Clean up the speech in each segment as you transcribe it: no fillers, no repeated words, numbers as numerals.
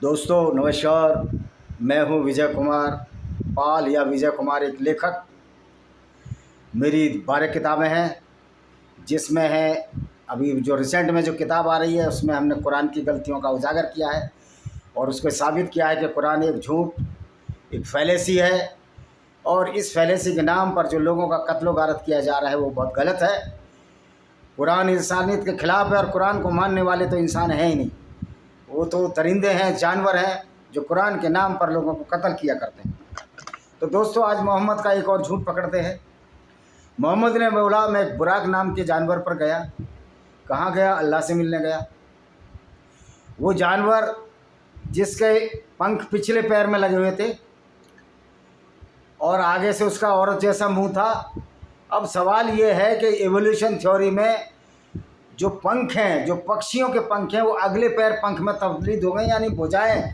दोस्तों नमस्कार, मैं हूं विजय कुमार पाल या विजय कुमार, एक लेखक। मेरी 12 किताबें हैं, जिसमें है अभी जो रिसेंट में जो किताब आ रही है उसमें हमने कुरान की गलतियों का उजागर किया है और उसको साबित किया है कि कुरान एक झूठ, एक फैलेसी है और इस फैलेसी के नाम पर जो लोगों का कत्ल गारत किया जा रहा है वो बहुत गलत है। कुरान इंसानियत के ख़िलाफ़ है और कुरान को मानने वाले तो इंसान हैं ही नहीं, वो तो दरिंदे हैं, जानवर हैं जो कुरान के नाम पर लोगों को कत्ल किया करते हैं। तो दोस्तों आज मोहम्मद का एक और झूठ पकड़ते हैं। मोहम्मद ने बोला मैं एक बुराक नाम के जानवर पर गया। कहाँ गया? अल्लाह से मिलने गया। वो जानवर जिसके पंख पिछले पैर में लगे हुए थे और आगे से उसका औरत जैसा मुंह था। अब सवाल ये है कि एवोल्यूशन थ्योरी में जो पंख हैं, जो पक्षियों के पंख हैं, वो अगले पैर पंख में तब्दील हो गए, यानी भुजाएं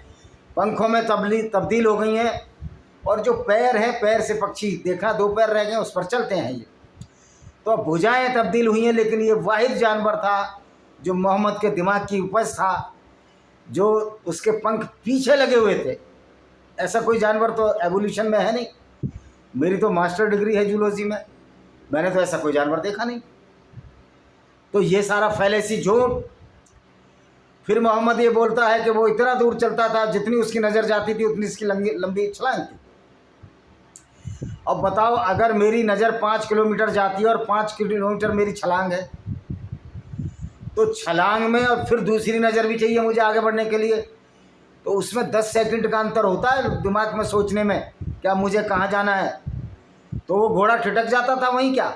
पंखों में तब्दील हो गई हैं। और जो पैर हैं, पैर से पक्षी देखा 2 पैर रह गए, उस पर चलते हैं ये। तो अब भुजाएं तब्दील हुई हैं, लेकिन ये वाहिद जानवर था जो मोहम्मद के दिमाग की उपज था, जो उसके पंख पीछे लगे हुए थे। ऐसा कोई जानवर तो एवोल्यूशन में है नहीं। मेरी तो मास्टर डिग्री है जूलॉजी में, मैंने तो ऐसा कोई जानवर देखा नहीं। तो ये सारा फैलेसी झूठ। फिर मोहम्मद ये बोलता है कि वो इतना दूर चलता था, जितनी उसकी नज़र जाती थी उतनी इसकी लंबी छलांग थी। अब बताओ, अगर मेरी नज़र 5 किलोमीटर जाती है और 5 किलोमीटर मेरी छलांग है, तो छलांग में और फिर दूसरी नज़र भी चाहिए मुझे आगे बढ़ने के लिए, तो उसमें 10 सेकंड का अंतर होता है दिमाग में सोचने में, क्या मुझे कहाँ जाना है। तो वो घोड़ा ठिठक जाता था वहीं, क्या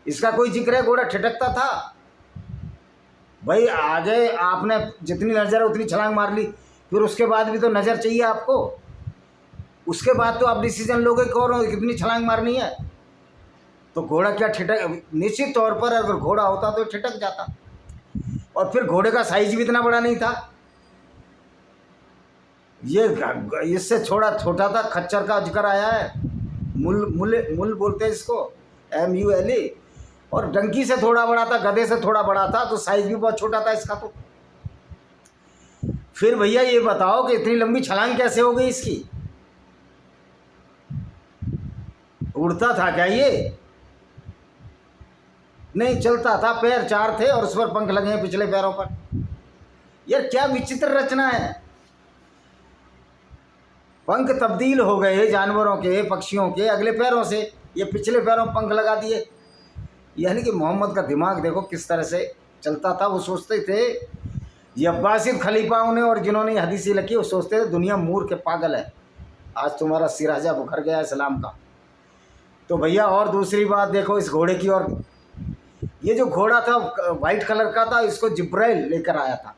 इसका कोई जिक्र है? घोड़ा ठिठकता था भाई। आगे आपने जितनी नज़र है उतनी छलांग मार ली, फिर उसके बाद भी तो नज़र चाहिए आपको। उसके बाद तो आप डिसीजन लोगे कौन कितनी छलांग मारनी है। तो घोड़ा क्या ठिठक, निश्चित तौर पर अगर घोड़ा होता तो ठिठक जाता। और फिर घोड़े का साइज भी इतना बड़ा नहीं था, ये इससे थोड़ा छोटा था। खच्चर का जिक्र आया है, मुल बोलते हैं इसको, MULE। और डंकी से थोड़ा बड़ा था, गधे से थोड़ा बड़ा था, तो साइज भी बहुत छोटा था इसका। तो फिर भैया ये बताओ कि इतनी लंबी छलांग कैसे हो गई इसकी? उड़ता था क्या ये? नहीं, चलता था, पैर 4 थे और उस पर पंख लगे हैं पिछले पैरों पर। यार क्या विचित्र रचना है। पंख तब्दील हो गए जानवरों के, पक्षियों के अगले पैरों से, ये पिछले पैरों में पंख लगा दिए। यानी कि मोहम्मद का दिमाग देखो किस तरह से चलता था। वो सोचते थे, ये अब्बासिद खलीफाओं ने और जिन्होंने ये हदीसें लिखी, वो सोचते थे दुनिया मूर्ख पागल है। आज तुम्हारा सिराजा बुखर गया इस्लाम का। तो भैया और दूसरी बात देखो इस घोड़े की। और ये जो घोड़ा था वाइट कलर का था, इसको जिब्राइल लेकर आया था।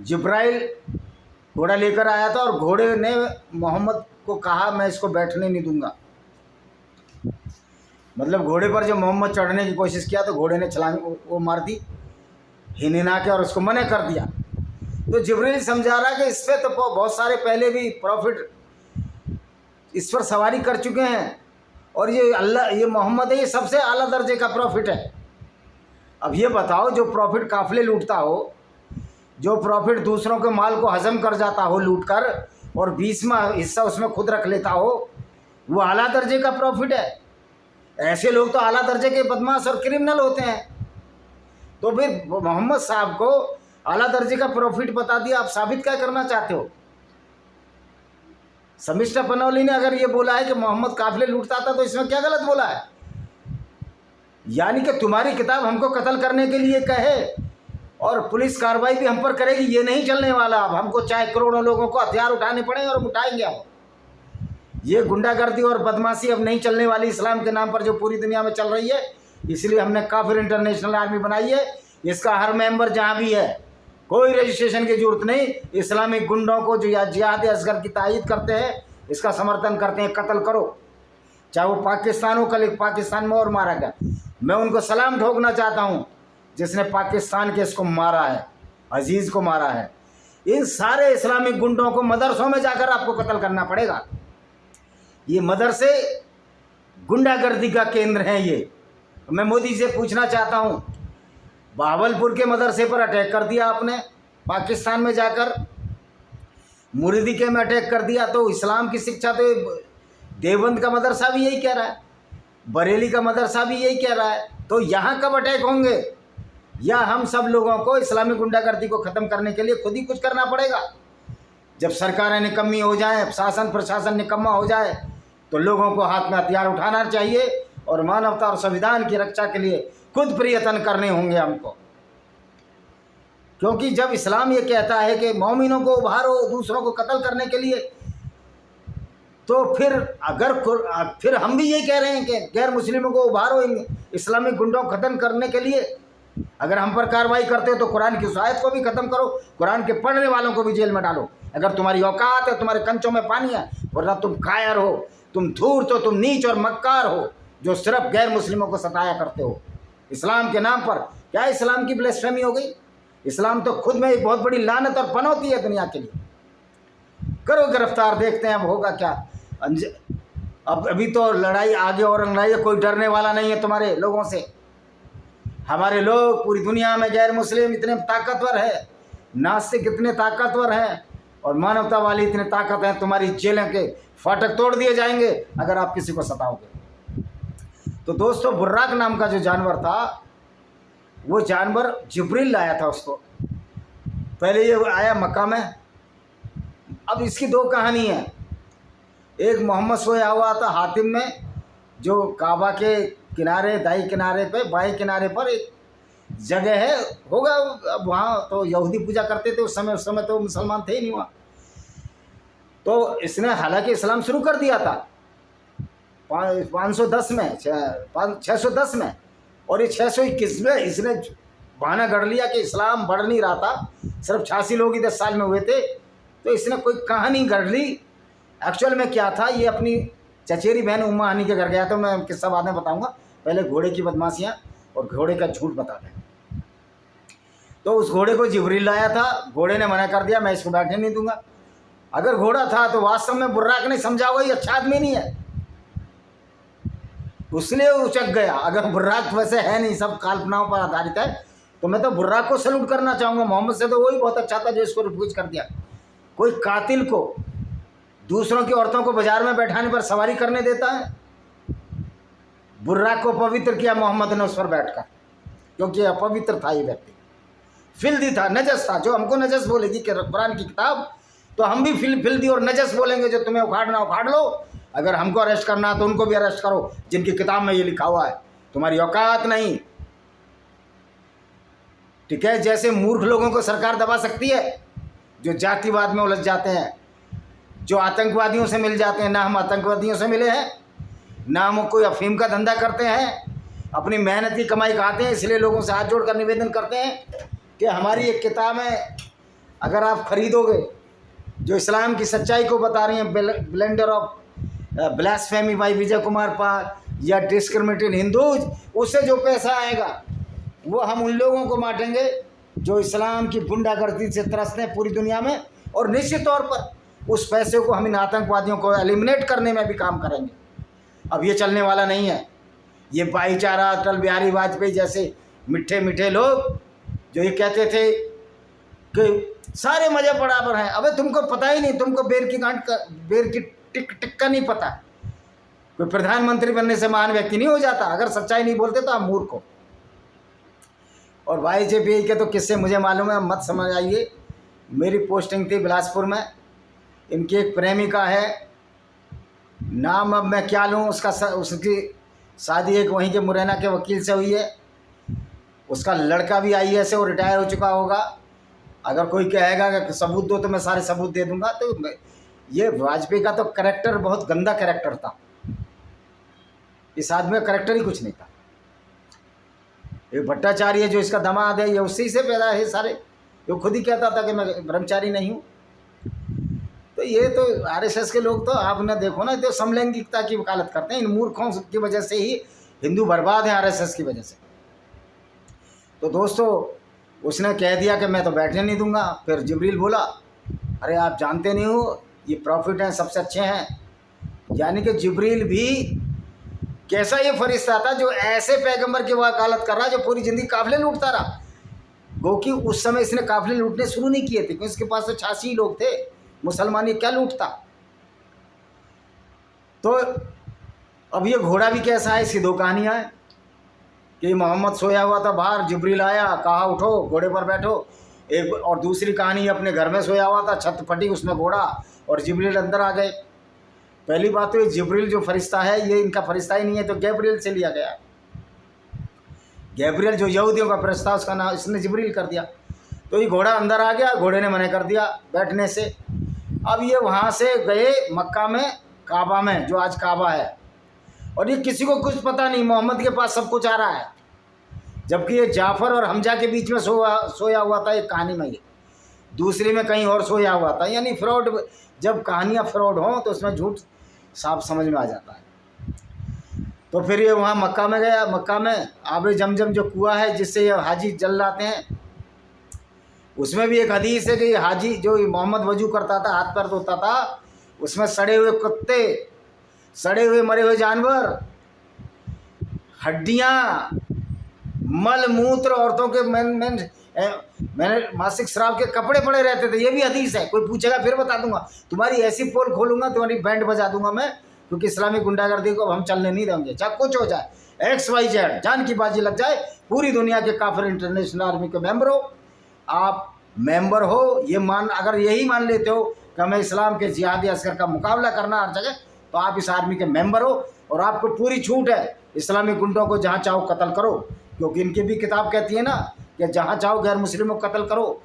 जिब्राइल घोड़ा लेकर आया था और घोड़े ने मोहम्मद को कहा मैं इसको बैठने नहीं दूंगा। मतलब घोड़े पर जब मोहम्मद चढ़ने की कोशिश किया तो घोड़े ने छलांग वो मार दी हिनहिना के और उसको मना कर दिया। तो जिब्राइल समझा रहा कि इस पर तो बहुत सारे पहले भी प्रॉफिट इस पर सवारी कर चुके हैं और ये अल्लाह, ये मोहम्मद है, ये सबसे आला दर्जे का प्रॉफिट है। अब ये बताओ, जो प्रॉफिट काफिले लूटता हो, जो प्रॉफिट दूसरों के माल को हजम कर जाता हो लूट कर और 20वां हिस्सा उसमें खुद रख लेता हो, वो आला दर्जे का प्रॉफिट है। ऐसे लोग तो आला दर्जे के बदमाश और क्रिमिनल होते हैं। तो फिर मोहम्मद साहब को आला दर्जे का प्रॉफिट बता दिया, आप साबित क्या करना चाहते हो? समिष्टा पनौली ने अगर ये बोला है कि मोहम्मद काफिले लूटता था, तो इसमें क्या गलत बोला है? यानी कि तुम्हारी किताब हमको कत्ल करने के लिए कहे और पुलिस कार्रवाई भी हम पर करेगी, ये नहीं चलने वाला। अब हमको चाहे करोड़ों लोगों को हथियार उठाने पड़े और उठाएंगे हम। ये गुंडागर्दी और बदमाशी अब नहीं चलने वाली इस्लाम के नाम पर, जो पूरी दुनिया में चल रही है। इसलिए हमने काफिर इंटरनेशनल आर्मी बनाई है। इसका हर मेंबर जहाँ भी है, कोई रजिस्ट्रेशन की जरूरत नहीं। इस्लामिक गुंडों को जो जिहाद असगर की तायीद करते हैं, इसका समर्थन करते हैं, कत्ल करो। चाहे वो पाकिस्तान हो, कल एक पाकिस्तान में और मारा गया। मैं उनको सलाम ठोकना चाहता हूँ जिसने पाकिस्तान के इसको मारा है, अजीज़ को मारा है। इन सारे इस्लामिक गुंडों को मदरसों में जाकर आपको कत्ल करना पड़ेगा। ये मदरसे गुंडागर्दी का केंद्र है। ये मैं मोदी से पूछना चाहता हूँ, बहावलपुर के मदरसे पर अटैक कर दिया आपने, पाकिस्तान में जाकर मुरीदी के में अटैक कर दिया, तो इस्लाम की शिक्षा तो देवबंद का मदरसा भी यही कह रहा है, बरेली का मदरसा भी यही कह रहा है। तो यहाँ कब अटैक होंगे? या हम सब लोगों को इस्लामी गुंडागर्दी को ख़त्म करने के लिए खुद ही कुछ करना पड़ेगा। जब सरकारें निकम्मी हो जाएं, शासन प्रशासन निकम्मा हो जाए, तो लोगों को हाथ में हथियार उठाना चाहिए और मानवता और संविधान की रक्षा के लिए खुद प्रयत्न करने होंगे हमको। क्योंकि जब इस्लाम ये कहता है कि मोमिनों को उभारो दूसरों को कत्ल करने के लिए, तो फिर हम भी ये कह रहे हैं कि गैर मुस्लिमों को उभारो इस्लामिक गुंडों को ख़त्म करने के लिए। अगर हम पर कार्रवाई करते हो तो कुरान की उस आयत को भी ख़त्म करो, कुरान के पढ़ने वालों को भी जेल में डालो। अगर तुम्हारी औकात है, तुम्हारे कंचों में पानी है, वरना तुम कायर हो, तुम धूर्त हो, तुम नीच और मक्कार हो, जो सिर्फ गैर मुस्लिमों को सताया करते हो इस्लाम के नाम पर। क्या इस्लाम की ब्लेस्फेमी हो गई? इस्लाम तो खुद में एक बहुत बड़ी लानत और पनौती है दुनिया के लिए। करो गिरफ्तार, देखते हैं अब होगा क्या। अब अभी तो लड़ाई आगे और लड़ाई है, कोई डरने वाला नहीं है तुम्हारे लोगों से। हमारे लोग पूरी दुनिया में गैर मुस्लिम इतने ताकतवर है, नास्तिक इतने ताकतवर हैं और मानवता वाली इतने ताकत है, तुम्हारी जेलों के फाटक तोड़ दिए जाएंगे अगर आप किसी को सताओगे। तो दोस्तों, बुर्राक नाम का जो जानवर था, वो जानवर जिब्रील लाया था उसको। पहले ये आया मक्का में। अब इसकी दो कहानी है। एक मोहम्मद सोया हुआ था हातिम में, जो काबा के किनारे, दाई किनारे पे, बाएं किनारे पर एक जगह है होगा। अब वहाँ तो यहूदी पूजा करते थे उस समय तो मुसलमान थे ही नहीं वहाँ। तो इसने हालांकि इस्लाम शुरू कर दिया था 510 में, 610 में, और ये 621 में इसने बहाना गढ़ लिया कि इस्लाम बढ़ नहीं रहा था, सिर्फ 86 लोग ही 10 साल में हुए थे। तो इसने कोई कहानी गढ़ ली। एक्चुअल में क्या था, ये अपनी चचेरी बहन उम्मा हानी के घर गया था। मैं किस्सा बाद में बताऊंगा, पहले घोड़े की बदमाशियाँ और घोड़े का झूठ बता दें। तो उस घोड़े को जिब्रील लाया था, घोड़े ने मना कर दिया, मैं इसको बैठने नहीं दूंगा। अगर घोड़ा था तो वास्तव में बुर्राक ने समझा हुआ ये अच्छा आदमी नहीं है, उसलिए उचक गया। अगर बुर्राक वैसे है नहीं, सब कल्पनाओं पर आधारित है, तो मैं तो बुर्राक को सैल्यूट करना चाहूँगा। मोहम्मद से तो वही बहुत अच्छा था जो इसको रिफ्यूज कर दिया। कोई कातिल को, दूसरों की औरतों को बाजार में बैठाने पर सवारी करने देता है? बुर्राक को पवित्र किया मोहम्मद ने उस पर बैठकर, क्योंकि अपवित्र था ये व्यक्ति, फिल्दी था, नजस था। जो हमको नजस बोलेगी कि कुरान की किताब, तो हम भी फिल्दी और नजस बोलेंगे। जो तुम्हें उखाड़ना उखाड़ लो, अगर हमको अरेस्ट करना तो उनको भी अरेस्ट करो जिनकी किताब में ये लिखा हुआ है। तुम्हारी औकात नहीं, ठीक है। जैसे मूर्ख लोगों को सरकार दबा सकती है, जो जातिवाद में उलझ जाते हैं, जो आतंकवादियों से मिल जाते हैं। ना हम आतंकवादियों से मिले हैं, ना हम कोई अफीम का धंधा करते हैं, अपनी मेहनत की कमाई खाते हैं। इसलिए लोगों से हाथ जोड़कर निवेदन करते हैं कि हमारी एक किताब है, अगर आप खरीदोगे, जो इस्लाम की सच्चाई को बता रही हैं, blender of blasphemy bye Vijay Kumar Pal या डिस्क्रिमिनेटेड हिंदूज, उससे जो पैसा आएगा वो हम उन लोगों को बांटेंगे जो इस्लाम की गुंडागर्दी से त्रस्त हैं पूरी दुनिया में। और निश्चित तौर पर उस पैसे को हम इन आतंकवादियों को एलिमिनेट करने में भी काम करेंगे। अब ये चलने वाला नहीं है। ये भाईचारा, अटल बिहारी वाजपेयी जैसे मीठे मीठे लोग जो ये कहते थे कि सारे मज़े बराबर हैं, अबे तुमको पता ही नहीं, तुमको बेर की टिक्का नहीं पता। कोई प्रधानमंत्री बनने से महान व्यक्ति नहीं हो जाता। अगर सच्चाई नहीं बोलते तो आप मूर्ख हो। और बीजेपी के तो किस्से मुझे मालूम है, मत समझ आइए। मेरी पोस्टिंग थी बिलासपुर में, इनकी एक प्रेमिका है, नाम अब मैं क्या लूँ उसकी शादी एक वहीं के मुरैना के वकील से हुई है। उसका लड़का भी IAS से, वो रिटायर हो चुका होगा। अगर कोई कहेगा कि सबूत दो तो मैं सारे सबूत दे दूंगा। तो ये वाजपेयी का तो कैरेक्टर बहुत गंदा कैरेक्टर था। इस आदमी का कैरेक्टर ही कुछ नहीं था। ये भट्टाचार्य जो इसका दामाद है, ये उसी से पैदा है सारे। वो खुद ही कहता था कि मैं ब्रह्मचारी नहीं हूँ। तो ये तो RSS के लोग तो आप ना देखो ना, तो समलैंगिकता की वकालत करते हैं। इन मूर्खों की वजह से ही हिंदू बर्बाद हैं, RSS की वजह से। तो दोस्तों, उसने कह दिया कि मैं तो बैठने नहीं दूंगा। फिर जिब्रील बोला, अरे आप जानते नहीं हो, ये प्रॉफिट हैं, सबसे अच्छे हैं। यानी कि जिब्रील भी कैसा ये फरिश्ता था जो ऐसे पैगंबर की वकालत कर रहा, जो पूरी ज़िंदगी काफिले लूटता रहा। गो कि उस समय इसने काफिले लूटने शुरू नहीं किए थे, क्योंकि इसके पास तो 86 लोग थे, मुसलमान ये क्या लूटता। तो अब ये घोड़ा भी कैसा है, इसकी 2 कहानियाँ हैं कि मोहम्मद सोया हुआ था बाहर, जिब्रील आया, कहा उठो घोड़े पर बैठो। एक और दूसरी कहानी अपने घर में सोया हुआ था, छत फटी उसमें घोड़ा और जिब्रील अंदर आ गए। पहली बात तो ये जिब्रील जो फरिश्ता है ये इनका फरिश्ता ही नहीं है, तो गैब्रियल से लिया गया। गैब्रियल जो यहूदियों का फरिश्ता, उसका नाम इसने जिब्रील कर दिया। तो ये घोड़ा अंदर आ गया, घोड़े ने मना कर दिया बैठने से। अब ये वहाँ से गए मक्का में, काबा में, जो आज काबा है, और ये किसी को कुछ पता नहीं, मोहम्मद के पास सब कुछ आ रहा है, जबकि ये जाफ़र और हमजा के बीच में सोया हुआ था एक कहानी में, ये दूसरी में कहीं और सोया हुआ था। यानी फ्रॉड, जब कहानियाँ फ्रॉड हों तो उसमें झूठ साफ समझ में आ जाता है। तो फिर ये वहाँ मक्का में गया। मक्का में आबे जमजम जो कुआं है जिससे ये हाजी जल लाते हैं, उसमें भी एक हदीस है कि हाजी जो मोहम्मद वजू करता था, हाथ पैर धोता था, उसमें सड़े हुए कुत्ते, सड़े हुए मरे हुए जानवर, हड्डियाँ, मल मूत्र, औरतों के मैंने मासिक श्राव के कपड़े पड़े रहते थे। ये भी हदीस है, कोई पूछेगा फिर बता दूंगा, तुम्हारी ऐसी पोल खोलूंगा, तुम्हारी बैंड बजा दूंगा मैं, क्योंकि इस्लामी गुंडागर्दी को हम चलने नहीं देंगे। चाहे कुछ हो जाए, XYZ जान की बाजी लग जाए, पूरी दुनिया के काफिर इंटरनेशनल आर्मी के मेंबर हो, आप मेंबर हो, ये अगर यही मान लेते हो कि हमें इस्लाम के जिहादी असगर का मुकाबला करना हर जगह, तो आप इस आर्मी के मेंबर हो और आपको पूरी छूट है इस्लामी गुंडों को जहाँ चाहो कत्ल करो, क्योंकि इनकी भी किताब कहती है ना कि जहाँ चाहो गैर मुस्लिमों को कत्ल करो।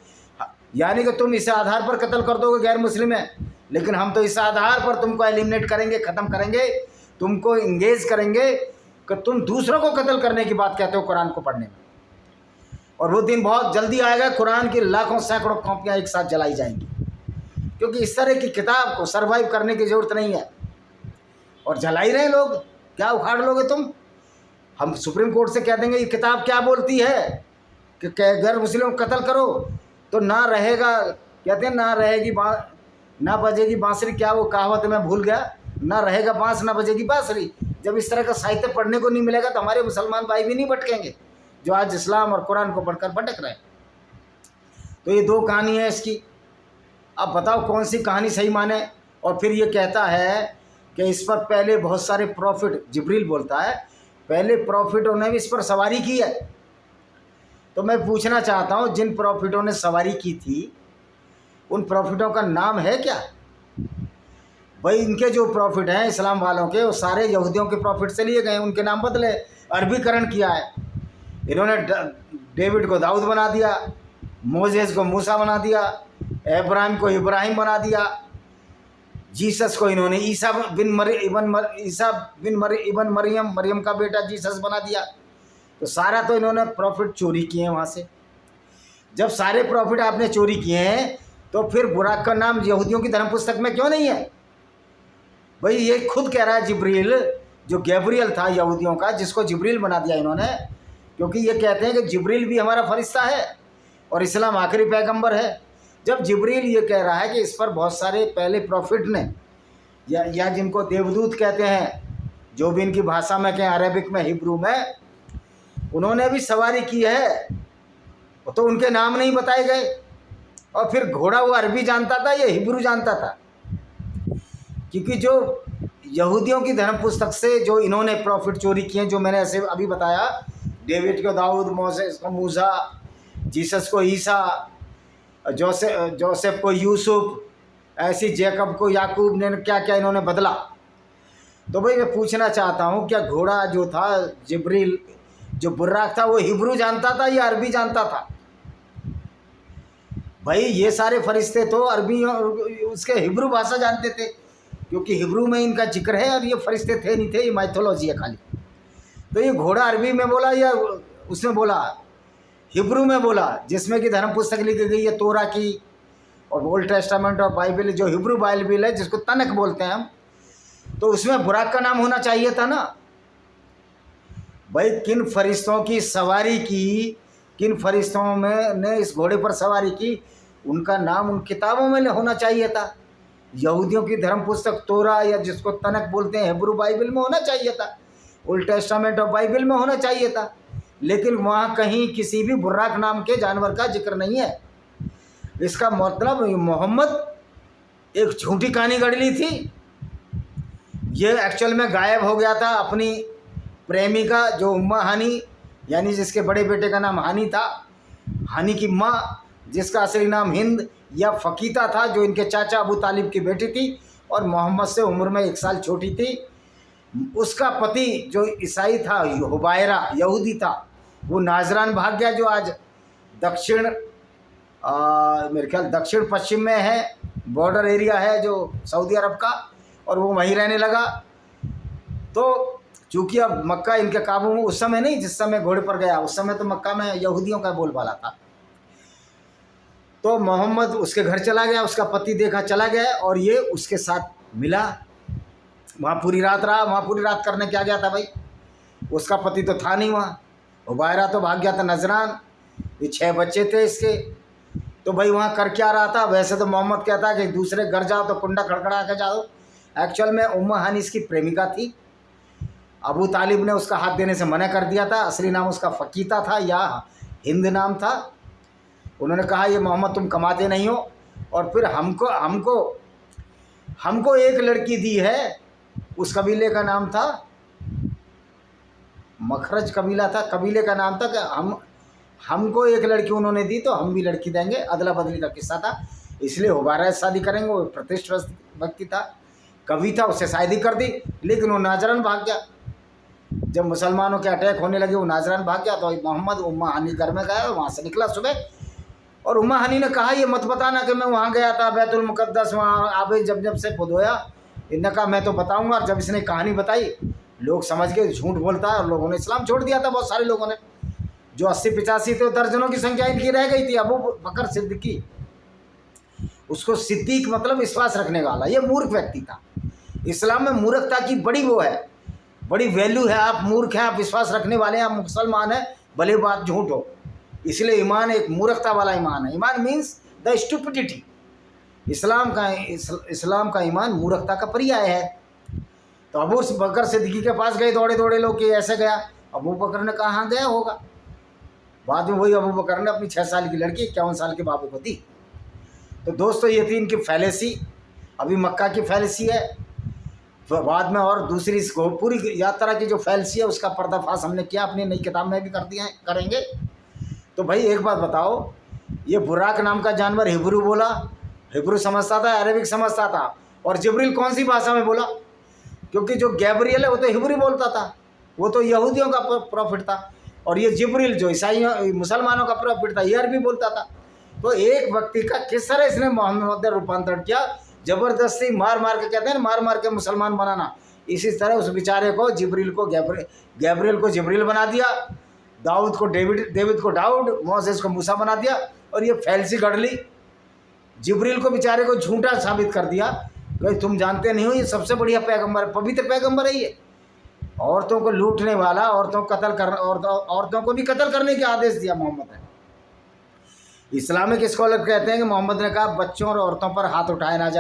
यानी कि तुम इस आधार पर कत्ल कर दोगे गैर मुस्लिम है, लेकिन हम तो इस आधार पर तुमको एलिमिनेट करेंगे, ख़त्म करेंगे, तुमको इंगेज करेंगे कि तुम दूसरों को कत्ल करने की बात कहते हो कुरान को पढ़ने में। और वो दिन बहुत जल्दी आएगा, कुरान की लाखों सैकड़ों कॉपियाँ एक साथ जलाई जाएंगी, क्योंकि इस तरह की किताब को सर्वाइव करने की ज़रूरत नहीं है। और जलाई रहे लोग, क्या उखाड़ लोगे तुम? हम सुप्रीम कोर्ट से कह देंगे ये किताब क्या बोलती है कि गैर मुस्लिमों को कत्ल करो, तो ना रहेगा, कहते हैं ना रहेगी ना बजेगी बांसुरी, क्या वो कहावत मैं भूल गया, ना रहेगा बांस ना बजेगी बांसुरी। जब इस तरह का साहित्य पढ़ने को नहीं मिलेगा तो हमारे मुसलमान भाई भी नहीं भटकेंगे, जो आज इस्लाम और कुरान को पढ़कर भटक रहे हैं। तो ये 2 कहानी है इसकी। अब बताओ कौन सी कहानी सही माने। और फिर ये कहता है कि इस पर पहले बहुत सारे प्रॉफिट, जिब्रील बोलता है पहले प्रॉफिटों ने भी इस पर सवारी की है। तो मैं पूछना चाहता हूँ, जिन प्रॉफिटों ने सवारी की थी उन प्रॉफिटों का नाम है क्या? भाई इनके जो प्रॉफिट हैं इस्लाम वालों के, वो सारे यहूदियों के प्रॉफिट से लिए गए, उनके नाम बदले, अरबीकरण किया है इन्होंने। डेविड को दाऊद बना दिया, मोजेस को मूसा बना दिया, इब्राहिम को इब्राहिम बना दिया, जीसस को इन्होंने ईसा बिन मरियम, मरियम का बेटा जीसस बना दिया। तो सारा तो इन्होंने प्रॉफिट चोरी किए हैं वहाँ से। जब सारे प्रॉफिट आपने चोरी किए हैं तो फिर बुराक का नाम यहूदियों की धर्म पुस्तक में क्यों नहीं है? भाई ये खुद कह रहा है जिब्रील, जो गैब्रियल था यहूदियों का, जिसको जिब्रील बना दिया इन्होंने, क्योंकि ये कहते हैं कि जिब्रील भी हमारा फरिश्ता है और इस्लाम आखिरी पैगंबर है। जब जिब्रील ये कह रहा है कि इस पर बहुत सारे पहले प्रॉफिट ने या जिनको देवदूत कहते हैं, जो भी इनकी भाषा में कहें, अरेबिक में, हिब्रू में, उन्होंने भी सवारी की है, तो उनके नाम नहीं बताए गए। और फिर घोड़ा वो अरबी जानता था, ये हिब्रू जानता था, क्योंकि जो यहूदियों की धर्म पुस्तक से जो इन्होंने प्रॉफिट चोरी किए, जो मैंने ऐसे अभी बताया, डेविड को दाऊद, मोसेस को मूसा, जीसस को ईसा, जोसेफ को यूसुफ, ऐसी जैकब को याकूब, ने क्या क्या इन्होंने बदला। तो भाई मैं पूछना चाहता हूँ, क्या घोड़ा जो था जिब्रील, जो बुर्राक था, वो हिब्रू जानता था या अरबी जानता था? भाई ये सारे फरिश्ते तो अरबी उसके हिब्रू भाषा जानते थे, क्योंकि हिब्रू में इनका जिक्र है, और ये फरिश्ते थे नहीं थे, ये माइथोलॉजी है खाली। तो ये घोड़ा अरबी में बोला या उसमें बोला, हिब्रू में बोला, जिसमें कि धर्म पुस्तक लिखी गई है तोरा की और ओल्ड टेस्टामेंट और बाइबल, जो हिब्रू बाइबल है जिसको तनक बोलते हैं हम, तो उसमें बुराक का नाम होना चाहिए था ना। भाई किन फरिश्तों की सवारी की, किन फरिश्तों में ने इस घोड़े पर सवारी की, उनका नाम उन किताबों में होना चाहिए था। यहूदियों की धर्म पुस्तक तोरा या जिसको तनक बोलते हैं हिब्रू बाइबल में होना चाहिए था, ओल्ड टेस्टामेंट और बाइबल में होना चाहिए था। लेकिन वहाँ कहीं किसी भी बुर्राक नाम के जानवर का जिक्र नहीं है। इसका मतलब मोहम्मद एक झूठी कहानी गढ़ ली थी। ये एक्चुअल में गायब हो गया था अपनी प्रेमिका जो उम्मा हानी, यानी जिसके बड़े बेटे का नाम हानी था, हानी की माँ जिसका असली नाम हिंद या फ़कीता था, जो इनके चाचा अबू तालिब की बेटी थी और मोहम्मद से उम्र में 1 साल छोटी थी। उसका पति जो ईसाई था, हुबायरा यहूदी था, वो नाजरान भाग गया, जो आज दक्षिण मेरे ख्याल दक्षिण पश्चिम में है, बॉर्डर एरिया है जो सऊदी अरब का, और वो वहीं रहने लगा। तो चूँकि अब मक्का इनके काबू में उस समय नहीं, जिस समय घोड़े पर गया, उस समय तो मक्का में यहूदियों का बोलबाला था। तो मोहम्मद उसके घर चला गया, उसका पति देखा चला गया और ये उसके साथ मिला, वहाँ पूरी रात रहा। वहाँ पूरी रात करने क्या गया था भाई, उसका पति तो था नहीं वहाँ, हुबायरा तो भाग गया था नजरान। ये 6 बच्चे थे इसके, तो भाई वहाँ कर क्या रहा था। वैसे तो मोहम्मद कहता है कि दूसरे घर जाओ तो कुंडा खड़खड़ा के जाओ। एक्चुअल में उम्मा हानी इसकी प्रेमिका थी। अबू तालिब ने उसका हाथ देने से मना कर दिया था। असली नाम उसका फ़कीता था या हिंद नाम था। उन्होंने कहा ये मोहम्मद तुम कमाते नहीं हो, और फिर हमको एक लड़की दी है। उस कबीले का नाम था मखरज कबीला था, कबीले का नाम था कि हमको एक लड़की उन्होंने दी तो हम भी लड़की देंगे। अदला बदली का किस्सा था, इसलिए हुबायरा से शादी करेंगे। वो प्रतिष्ठित व्यक्ति था, कवि था, उससे शादी कर दी, लेकिन वो नाजरान भाग गया। जब मुसलमानों के अटैक होने लगे वो नाजरान भाग गया। तो मोहम्मद उम्मा हानी घर में गया, वहाँ से निकला सुबह, और उम्मा हानी ने कहा ये मत बताना कि मैं वहाँ गया था बैतुल मुक़द्दस, वहाँ आबे जब से फुदोया। इन्होंने कहा मैं तो बताऊँगा। और जब इसने कहानी बताई लोग समझ गए झूठ बोलता है, और लोगों ने इस्लाम छोड़ दिया था। बहुत सारे लोगों ने, जो 80-85 थे, दर्जनों की संख्या इनकी रह गई थी। अबू बकर सिद्दीकी, उसको सिद्दीक मतलब विश्वास रखने वाला, ये मूर्ख व्यक्ति था। इस्लाम में मूर्खता की बड़ी वो है, बड़ी वैल्यू है। आप मूर्ख हैं, आप विश्वास रखने वाले हैं, आप मुसलमान हैं, भले बात झूठ हो। इसलिए ईमान एक मूर्खता वाला ईमान है। ईमान मीन्स द स्टुपिडिटी। इस्लाम का ईमान मूर्खता का पर्याय है। तो अबू बकर सिद्दीकी के पास गए दौड़े दौड़े लोग कि ऐसे गया। अबू बकर ने कहा हाँ गया होगा। बाद में वही अबू बकर ने अपनी 6 साल की लड़की 51 साल के बाबू को दी। तो दोस्तों ये थी इनकी फैलेसी, अभी मक्का की फैलेसी है। तो बाद में और दूसरी इसको पूरी यात्रा की जो फैलेसी है उसका पर्दाफाश हमने किया, अपनी नई किताब में भी कर दिया करेंगे। तो भाई एक बात बताओ, ये बुराक नाम का जानवर हिब्रू बोला, हिब्रू समझता था, अरबिक समझता था, और जिब्रील कौन सी भाषा में बोला? क्योंकि जो गैब्रियल है वो तो हिब्रू बोलता था, वो तो यहूदियों का प्रॉफिट था, और ये जिब्रील जो ईसाइयों मुसलमानों का प्रॉफिट था, ये अरबी बोलता था। तो एक व्यक्ति का किस तरह इसने मोहम्मद रूपांतरण किया, ज़बरदस्ती मार मार के, कहते हैं मार मार के मुसलमान बनाना। इसी तरह उस बेचारे को जिब्रील को गैब्रियल को जिब्रील बना दिया, दाऊद को डेविड को दाऊद, मोसेस को मूसा बना दिया, और ये फैलसी गढ़ ली। जिब्रील को बेचारे को झूठा साबित कर दिया कि तुम जानते नहीं हो ये सबसे बढ़िया पैगंबर, पवित्र पैगंबर है ये। औरतों को लूटने वाला, औरतों को भी कत्ल करने के आदेश दिया मोहम्मद ने। इस्लामिक स्कॉलर कहते हैं कि मोहम्मद ने कहा बच्चों और औरतों पर हाथ उठाया ना जाए।